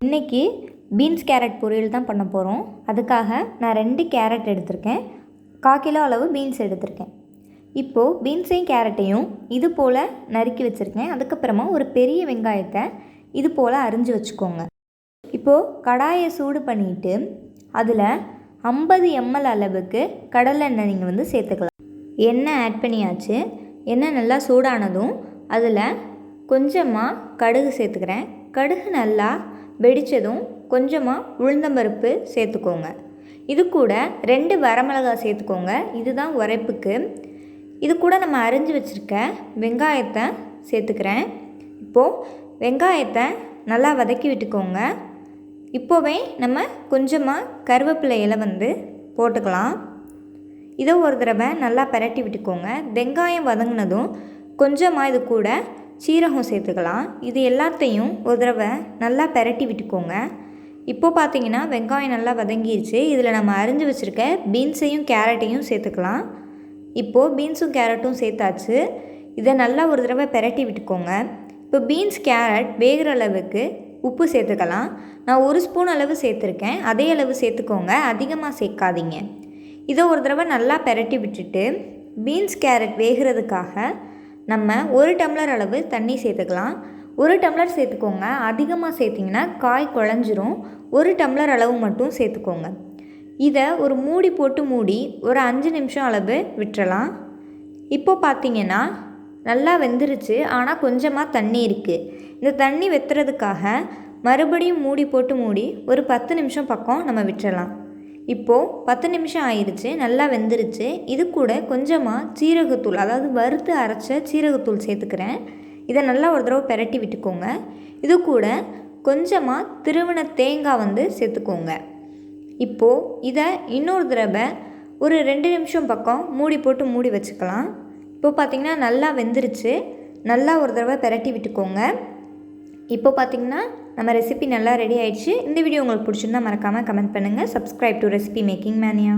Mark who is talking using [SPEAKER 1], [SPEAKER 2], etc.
[SPEAKER 1] இன்றைக்கி beans carrot பொரியல் தான் பண்ண போகிறோம். அதுக்காக நான் 2 கேரட் எடுத்திருக்கேன். 1/4 கிலோ அளவு பீன்ஸ் எடுத்திருக்கேன். இப்போது பீன்ஸையும் கேரட்டையும் இது போல் நறுக்கி வச்சுருக்கேன். அதுக்கப்புறமா ஒரு பெரிய வெங்காயத்தை இது போல் அரிஞ்சு வச்சுக்கோங்க. இப்போது கடாயை சூடு பண்ணிவிட்டு அதில் 50 ml அளவுக்கு கடலெண்ணெய் நீங்கள் சேர்த்துக்கலாம். எண்ணெய் ஆட் பண்ணியாச்சு. எண்ணெய் நல்லா சூடானதும் அதில் கொஞ்சமாக கடுகு சேர்த்துக்கிறேன். கடுகு நல்லா வெடித்ததும் கொஞ்சமாக உளுந்தம்பருப்பு சேர்த்துக்கோங்க. இது கூட 2 வரமிளகாய் சேர்த்துக்கோங்க. இதுதான் உரைப்புக்கு. இது கூட நம்ம அரிஞ்சு வச்சுருக்க வெங்காயத்தை சேர்த்துக்கிறேன். இப்போது வெங்காயத்தை நல்லா வதக்கி விட்டுக்கோங்க. இப்போவே நம்ம கொஞ்சமாக கருவேப்பிலை இலை போட்டுக்கலாம். இதை ஒரு தடவை நல்லா பரட்டி விட்டுக்கோங்க. வெங்காயம் வதங்கினதும் கொஞ்சமாக இது கூட சீரகம் சேர்த்துக்கலாம். இது எல்லாத்தையும் ஒரு தடவை நல்லா பரட்டி விட்டுக்கோங்க. இப்போது பார்த்தீங்கன்னா வெங்காயம் நல்லா வதங்கிடுச்சு. இதில் நம்ம அரிஞ்சு வச்சுருக்க பீன்ஸையும் கேரட்டையும் சேர்த்துக்கலாம். இப்போது பீன்ஸும் கேரட்டும் சேர்த்தாச்சு. இதை நல்லா ஒரு தடவை பரட்டி விட்டுக்கோங்க. இப்போ பீன்ஸ் கேரட் வேகிற அளவுக்கு உப்பு சேர்த்துக்கலாம். நான் 1 ஸ்பூன் அளவு சேர்த்துருக்கேன். அதே அளவு சேர்த்துக்கோங்க, அதிகமாக சேர்க்காதீங்க. இதை ஒரு தடவை நல்லா பரட்டி விட்டுட்டு பீன்ஸ் கேரட் வேகிறதுக்காக நம்ம 1 டம்ளர் அளவு தண்ணி சேர்த்துக்கலாம். 1 டம்ளர் சேர்த்துக்கோங்க. அதிகமாக சேர்த்திங்கன்னா காய் குழஞ்சிரும். 1 டம்ளர் அளவு மட்டும் சேர்த்துக்கோங்க. இதை ஒரு மூடி போட்டு மூடி ஒரு 5 நிமிஷம் அளவு விட்டுறலாம். இப்போது பார்த்திங்கன்னா நல்லா வெந்துருச்சு. ஆனால் கொஞ்சமாக தண்ணி இருக்குது. இந்த தண்ணி வெத்துறதுக்காக மறுபடியும் மூடி போட்டு மூடி ஒரு 10 நிமிஷம் பக்கம் நம்ம விட்டுறலாம். இப்போது 10 நிமிஷம் ஆயிடுச்சு. நல்லா வெந்துருச்சு. இது கூட கொஞ்சமாக சீரகத்தூள், அதாவது வறுத்து அரைச்ச சீரகத்தூள் சேர்த்துக்கிறேன். இதை நல்லா ஒரு தடவை பரட்டி விட்டுக்கோங்க. இது கூட கொஞ்சமாக திருவின தேங்காய் சேர்த்துக்கோங்க. இப்போது இதை இன்னொரு தடவை ஒரு 2 நிமிஷம் பக்கம் மூடி போட்டு மூடி வச்சுக்கலாம். இப்போது பார்த்திங்கன்னா நல்லா வெந்துருச்சு. நல்லா ஒரு தடவை பரட்டி விட்டுக்கோங்க. இப்போ பார்த்திங்கன்னா நம்ம ரெசிபி நல்லா ரெடி ஆயிடுச்சு. இந்த வீடியோ உங்களுக்கு பிடிச்சிருந்தா மறக்காமல் கமெண்ட் பண்ணுங்கள். Subscribe to recipe making mania.